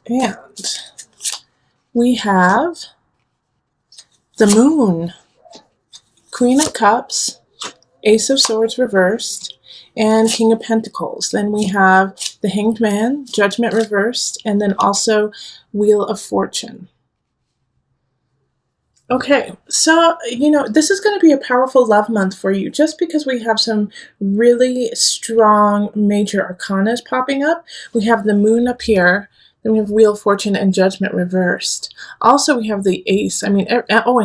And we have the Moon, Queen of Cups, Ace of Swords reversed, and King of Pentacles. Then we have the Hanged Man, Judgment reversed, and then also Wheel of Fortune. Okay, so, this is going to be a powerful love month for you just because we have some really strong major arcanas popping up. We have the Moon up here, then we have Wheel of Fortune and Judgment reversed. Also, we have the Ace, and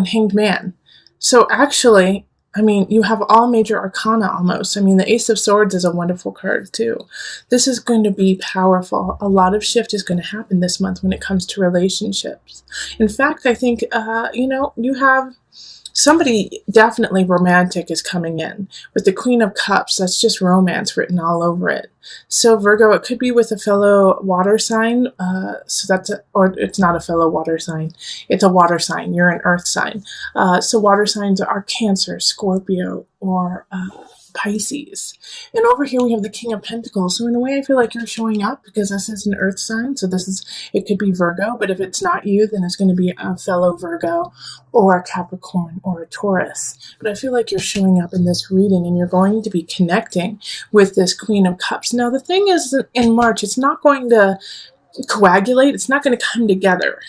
Hanged Man. So actually, you have all major arcana almost. The Ace of Swords is a wonderful card too. This is going to be powerful. A lot of shift is going to happen this month when it comes to relationships. In fact, I think, you have somebody definitely romantic is coming in. With the Queen of Cups, that's just romance written all over it. So Virgo, it could be with a fellow water sign. Or it's not a fellow water sign. It's a water sign. You're an earth sign. So water signs are Cancer, Scorpio, or Pisces. And over here we have the King of Pentacles. So in a way I feel like you're showing up because this is an earth sign. So it could be Virgo, but if it's not you, then it's going to be a fellow Virgo or a Capricorn or a Taurus. But I feel like you're showing up in this reading and you're going to be connecting with this Queen of Cups. Now the thing is that in March, it's not going to coagulate. It's not going to come together.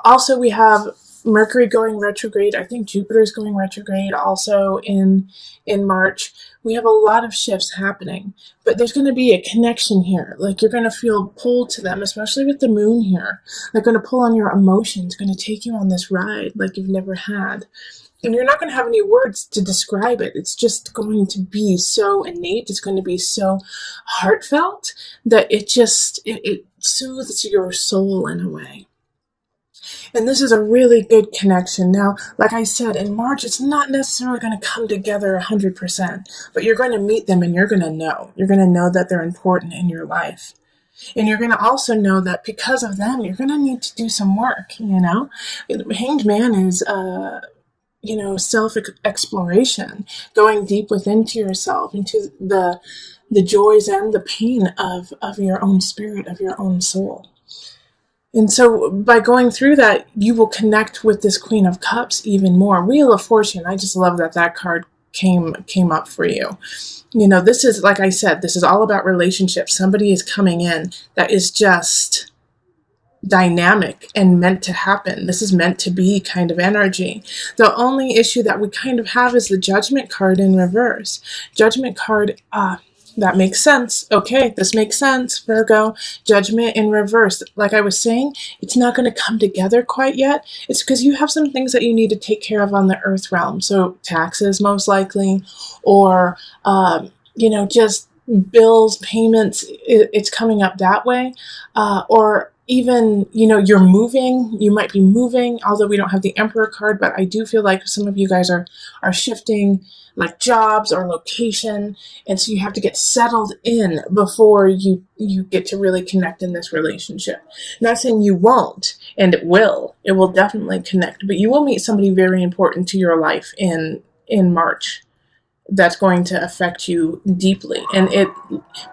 Also we have Mercury going retrograde. I think Jupiter's going retrograde also in March. We have a lot of shifts happening, but there's going to be a connection here. Like you're going to feel pulled to them, especially with the Moon here. They're going to pull on your emotions, going to take you on this ride like you've never had. And you're not going to have any words to describe it. It's just going to be so innate. It's going to be so heartfelt that it soothes your soul in a way. And this is a really good connection. Now, like I said, in March, it's not necessarily going to come together 100%, but you're going to meet them and you're going to know. You're going to know that they're important in your life. And you're going to also know that because of them, you're going to need to do some work, Hanged Man is, self-exploration, going deep within to yourself, into the joys and the pain of your own spirit, of your own soul. And so by going through that, you will connect with this Queen of Cups even more. Wheel of Fortune, I just love that card came up for you. This is, like I said, this is all about relationships. Somebody is coming in that is just dynamic and meant to happen. This is meant to be kind of energy. The only issue that we kind of have is the Judgment card in reverse. Judgment card, that makes sense. Okay, this makes sense, Virgo. Judgment in reverse. Like I was saying, it's not going to come together quite yet. It's because you have some things that you need to take care of on the earth realm. So taxes, most likely, or, just bills, payments. It's coming up that way. Or even, you're moving. You might be moving, although we don't have the Emperor card, but I do feel like some of you guys are shifting, like jobs or location, and so you have to get settled in before you get to really connect in this relationship. Not saying you won't, and it will definitely connect, but you will meet somebody very important to your life in March that's going to affect you deeply. And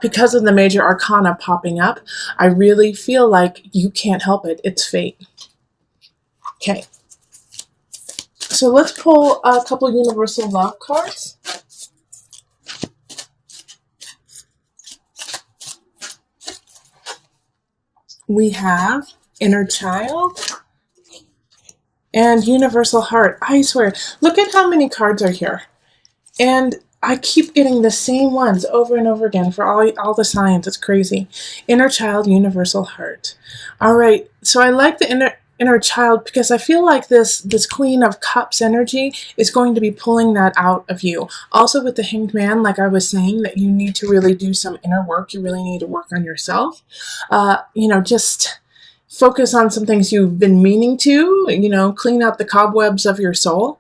because of the major arcana popping up, I really feel like you can't help it. It's fate. Okay. So let's pull a couple universal love cards. We have Inner Child and Universal Heart. I swear, look at how many cards are here. And I keep getting the same ones over and over again for all the signs. It's crazy. Inner Child, Universal Heart. All right, so I like the Inner Child because I feel like this Queen of Cups energy is going to be pulling that out of you. Also with the Hanged Man, like I was saying, that you need to really do some inner work. You really need to work on yourself. Just focus on some things you've been meaning to, clean out the cobwebs of your soul.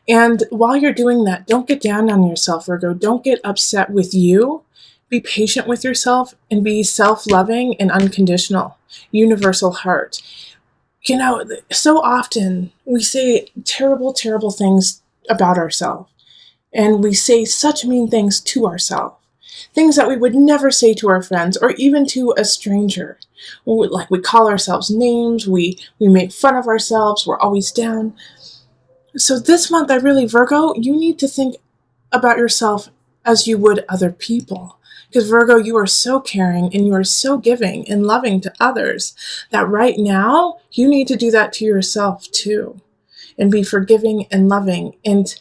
And while you're doing that, don't get down on yourself, Virgo. Don't get upset with you. Be patient with yourself and be self-loving and unconditional. Universal Heart. So often we say terrible, terrible things about ourselves. And we say such mean things to ourselves. Things that we would never say to our friends or even to a stranger. Like we call ourselves names, we make fun of ourselves, we're always down. So this month, Virgo, you need to think about yourself as you would other people. Because Virgo, you are so caring and you are so giving and loving to others that right now you need to do that to yourself too, and be forgiving and loving and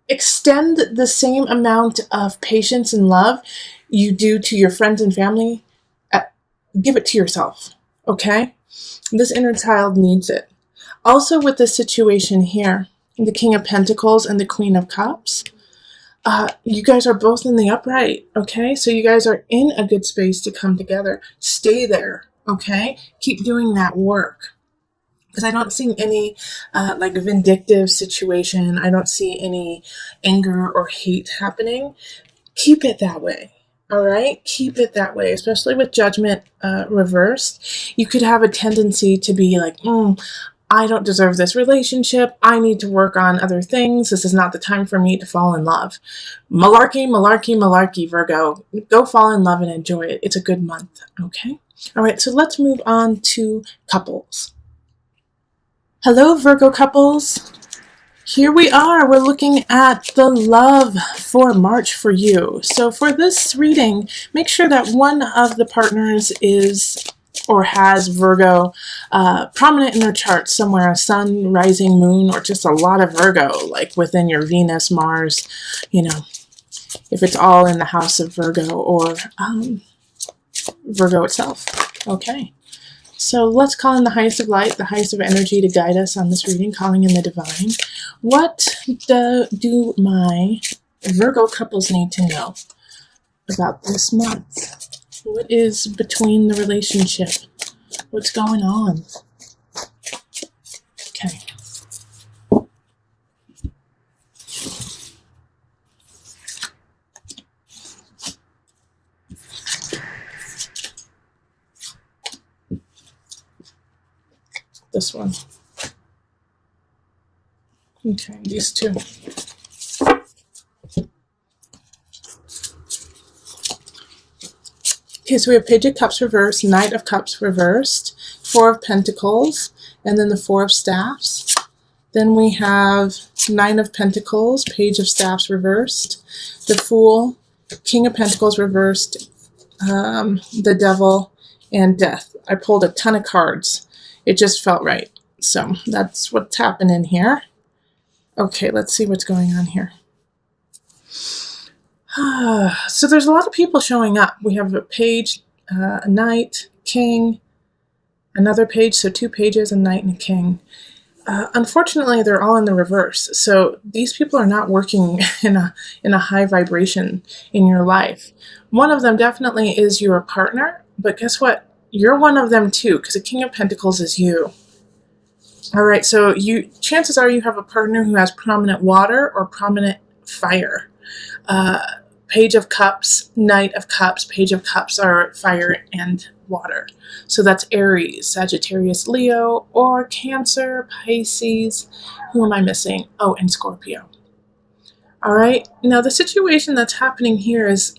extend the same amount of patience and love you do to your friends and family. Give it to yourself, okay? This inner child needs it. Also, with this situation here, the King of Pentacles and the Queen of Cups, you guys are both in the upright, okay? So you guys are in a good space to come together. Stay there, okay? Keep doing that work. Because I don't see any vindictive situation. I don't see any anger or hate happening. Keep it that way. All right? Keep it that way, especially with judgment reversed. You could have a tendency to be like, I don't deserve this relationship. I need to work on other things. This is not the time for me to fall in love. Malarkey, malarkey, malarkey, Virgo. Go fall in love and enjoy it. It's a good month, okay? All right, so let's move on to couples. Hello, Virgo couples. Here we are. We're looking at the love for March for you. So for this reading, make sure that one of the partners is or has Virgo prominent in their chart somewhere, a sun, rising, moon, or just a lot of Virgo, like within your Venus, Mars, if it's all in the house of Virgo or Virgo itself. Okay. So let's call in the highest of light, the highest of energy to guide us on this reading, calling in the divine. What do my Virgo couples need to know about this month? What is between the relationship? What's going on? Okay. This one. Okay, these two. Okay, so we have Page of Cups reversed, Knight of Cups reversed, Four of Pentacles, and then the Four of Staffs. Then we have Nine of Pentacles, Page of Staffs reversed, the Fool, King of Pentacles reversed, the Devil, and Death. I pulled a ton of cards. It just felt right. So that's what's happening here. Okay, let's see what's going on here. So there's a lot of people showing up. We have a page, a knight, king, another page, so two pages, a knight and a king. Unfortunately, they're all in the reverse. So these people are not working in a high vibration in your life. One of them definitely is your partner, but guess what? You're one of them too, because the King of Pentacles is you. All right, so chances are you have a partner who has prominent water or prominent fire. Page of Cups, Knight of Cups, Page of Cups are fire and water. So that's Aries, Sagittarius, Leo, or Cancer, Pisces. Who am I missing? Oh, and Scorpio. All right, now the situation that's happening here is,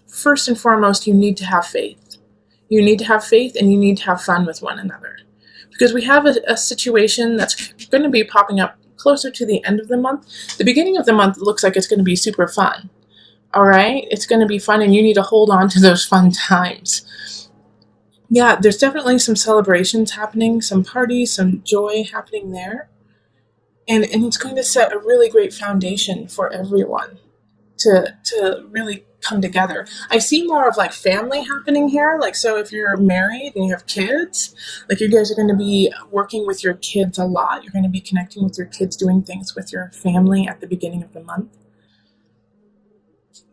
first and foremost, you need to have faith. You need to have faith and you need to have fun with one another. Because we have a situation that's going to be popping up closer to the end of the month. The beginning of the month looks like it's going to be super fun. All right? It's going to be fun and you need to hold on to those fun times. Yeah, there's definitely some celebrations happening, some parties, some joy happening there. And it's going to set a really great foundation for everyone to really come together. I see more of like family happening here. Like, so if you're married and you have kids, like you guys are going to be working with your kids a lot. You're going to be connecting with your kids, doing things with your family at the beginning of the month.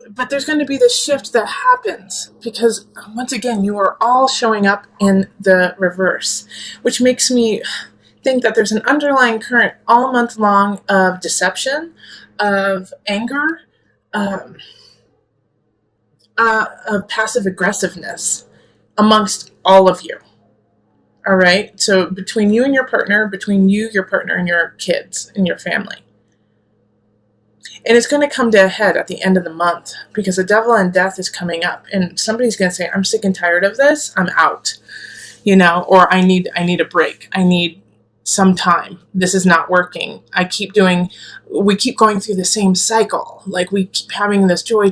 But there's going to be this shift that happens because once again, you are all showing up in the reverse, which makes me think that there's an underlying current all month long of deception, of anger, of passive aggressiveness amongst all of you. All right. So between you and your partner, between you, your partner, and your kids and your family. And it's going to come to a head at the end of the month because the devil and death is coming up. And somebody's going to say, I'm sick and tired of this. I'm out, or I need a break. I need some time. This is not working. We keep going through the same cycle. Like we keep having this joy,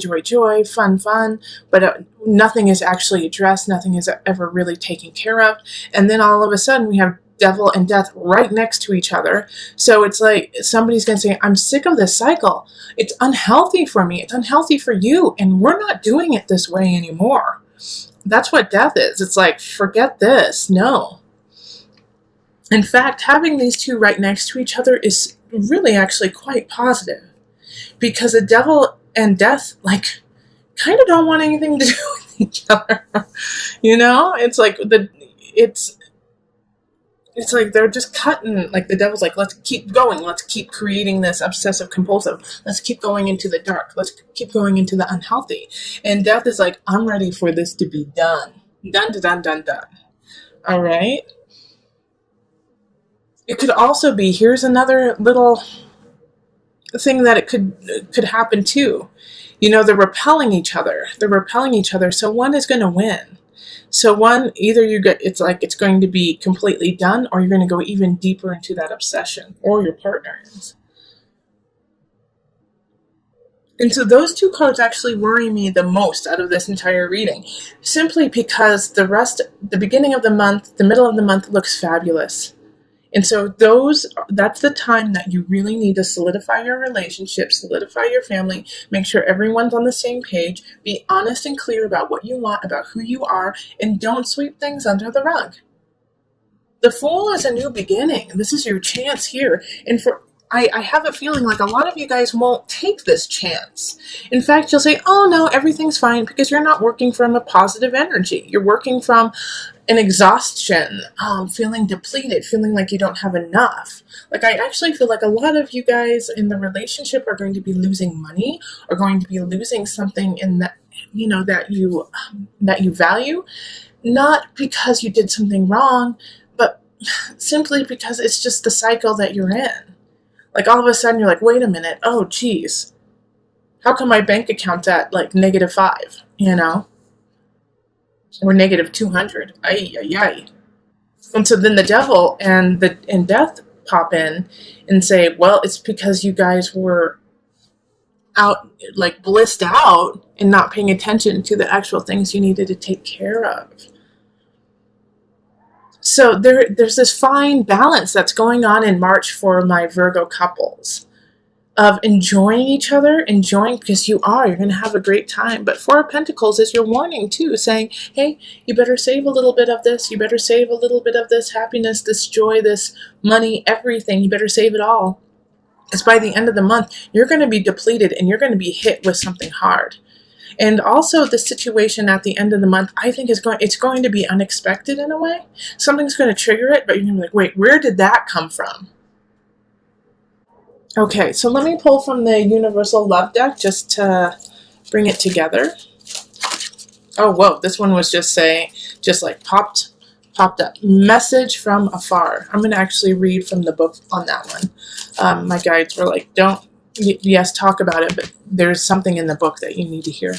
fun, but nothing is actually addressed. Nothing is ever really taken care of. And then all of a sudden we have devil and death right next to each other. So it's like somebody's going to say, I'm sick of this cycle. It's unhealthy for me. It's unhealthy for you. And we're not doing it this way anymore. That's what death is. It's like, forget this. No. In fact, having these two right next to each other is really actually quite positive because the devil and death, like, kind of don't want anything to do with each other. It's like it's like they're just cutting, like the devil's like, let's keep going. Let's keep creating this obsessive compulsive. Let's keep going into the dark. Let's keep going into the unhealthy. And death is like, I'm ready for this to be done. Done. All right. It could also be, here's another little thing that it could happen too. They're repelling each other. So one is going to win. So one, either it's going to be completely done, or you're going to go even deeper into that obsession, or your partner is. And so those two cards actually worry me the most out of this entire reading, simply because the beginning of the month, the middle of the month looks fabulous. And so that's the time that you really need to solidify your relationship, solidify your family, make sure everyone's on the same page, be honest and clear about what you want, about who you are, and don't sweep things under the rug. The Fool is a new beginning. This is your chance here. And I have a feeling like a lot of you guys won't take this chance. In fact, you'll say, oh no, everything's fine, because you're not working from a positive energy. You're working from an exhaustion, feeling depleted, feeling like you don't have enough. Like, I actually feel like a lot of you guys in the relationship are going to be losing money, or going to be losing something in that, that you value, not because you did something wrong, but simply because it's just the cycle that you're in. Like, all of a sudden you're like, wait a minute, oh geez, how come my bank account's at like -5, or -200? Ay. And so then the devil and death pop in and say, well, it's because you guys were out, like blissed out, and not paying attention to the actual things you needed to take care of. So there's this fine balance that's going on in March for my Virgo couples, of enjoying each other, because you're going to have a great time. But Four of Pentacles is your warning too, saying, hey, you better save a little bit of this. You better save a little bit of this happiness, this joy, this money, everything. You better save it all. Because by the end of the month, you're going to be depleted and you're going to be hit with something hard. And also the situation at the end of the month, I think it's going to be unexpected in a way. Something's going to trigger it, but you're going to be like, wait, where did that come from? Okay, so let me pull from the Universal Love deck just to bring it together. Oh, whoa, this one was just popped up. Message from afar. I'm going to actually read from the book on that one. My guides were like, yes, talk about it, but there's something in the book that you need to hear.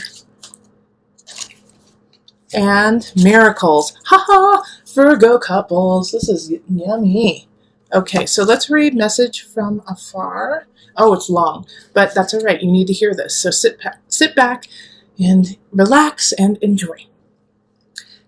And miracles. Haha, Virgo couples. This is yummy. Okay, so let's read Message from Afar. Oh, it's long, but that's all right. You need to hear this. So sit back and relax and enjoy.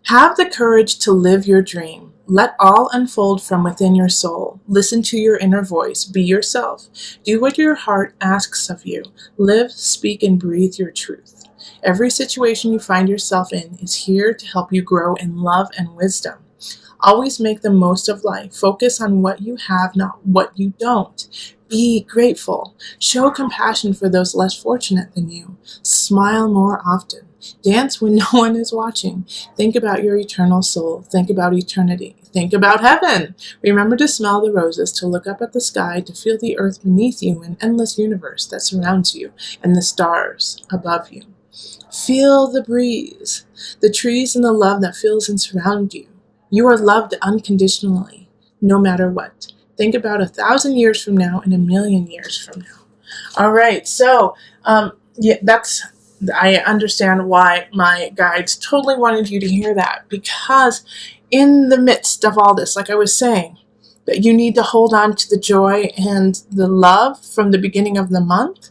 Have the courage to live your dream. Let all unfold from within your soul. Listen to your inner voice. Be yourself. Do what your heart asks of you. Live, speak, and breathe your truth. Every situation you find yourself in is here to help you grow in love and wisdom. Always make the most of life. Focus on what you have, not what you don't. Be grateful. Show compassion for those less fortunate than you. Smile more often. Dance when no one is watching. Think about your eternal soul. Think about eternity. Think about heaven. Remember to smell the roses, to look up at the sky, to feel the earth beneath you, an endless universe that surrounds you, and the stars above you. Feel the breeze, the trees, and the love that fills and surrounds you. You are loved unconditionally, no matter what. Think about 1,000 years from now and 1,000,000 years from now. All right. So, yeah, I understand why my guides totally wanted you to hear that, because in the midst of all this, like I was saying, that you need to hold on to the joy and the love from the beginning of the month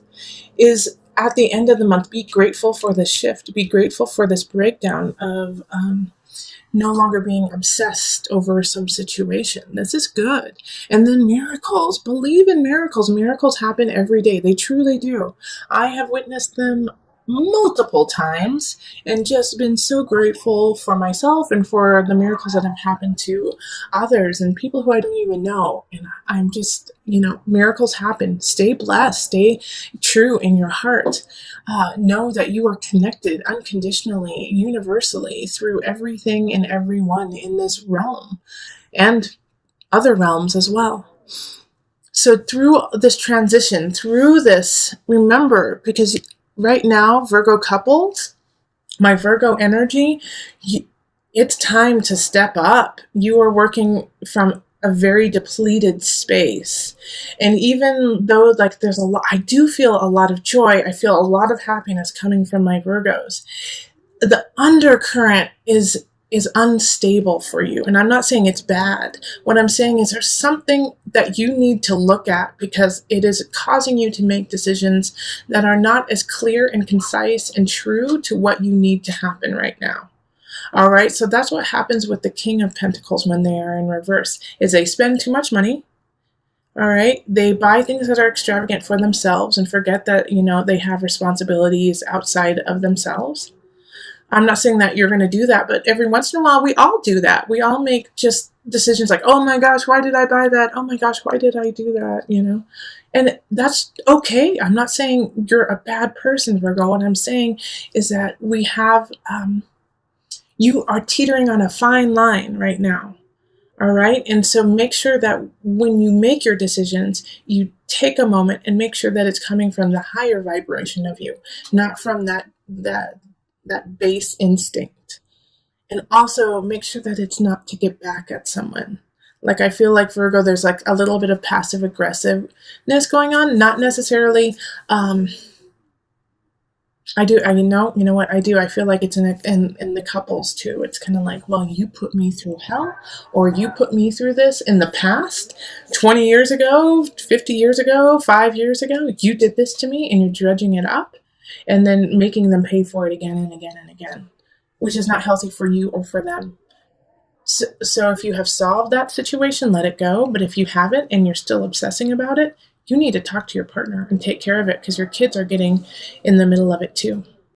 is at the end of the month, be grateful for this shift, be grateful for this breakdown of no longer being obsessed over some situation. This is good. And then miracles. Believe in miracles. Miracles happen every day. They truly do. I have witnessed them multiple times and just been so grateful for myself and for the miracles that have happened to others and people who I don't even know. And I'm just, miracles happen. Stay blessed. Stay true in your heart. Know that you are connected unconditionally, universally through everything and everyone in this realm and other realms as well. So through this transition, through this, remember, because right now, Virgo couples, my Virgo energy, it's time to step up. You are working from a very depleted space. And even though there's a lot, I do feel a lot of joy. I feel a lot of happiness coming from my Virgos. The undercurrent is unstable for you. And I'm not saying it's bad. What I'm saying is there's something that you need to look at, because it is causing you to make decisions that are not as clear and concise and true to what you need to happen right now. All right, so that's what happens with the King of Pentacles when they are in reverse, is they spend too much money. All right, they buy things that are extravagant for themselves and forget that, they have responsibilities outside of themselves. I'm not saying that you're going to do that, but every once in a while, we all do that. We all make just decisions like, oh my gosh, why did I buy that? Oh my gosh, why did I do that? And that's okay. I'm not saying you're a bad person, Virgo. What I'm saying is that we have, you are teetering on a fine line right now. All right. And so make sure that when you make your decisions, you take a moment and make sure that it's coming from the higher vibration of you, not from that base instinct. And also make sure that it's not to get back at someone. Like, I feel like Virgo, there's like a little bit of passive aggressiveness going on, not necessarily, I do. You know what I do? I feel like it's in the couples too. It's kind of like, well, you put me through hell, or you put me through this in the past, 20 years ago, 50 years ago, 5 years ago. You did this to me, and you're dredging it up, and then making them pay for it again and again and again, which is not healthy for you or for them. So if you have solved that situation, let it go. But if you haven't and you're still obsessing about it, you need to talk to your partner and take care of it, because your kids are getting in the middle of it too.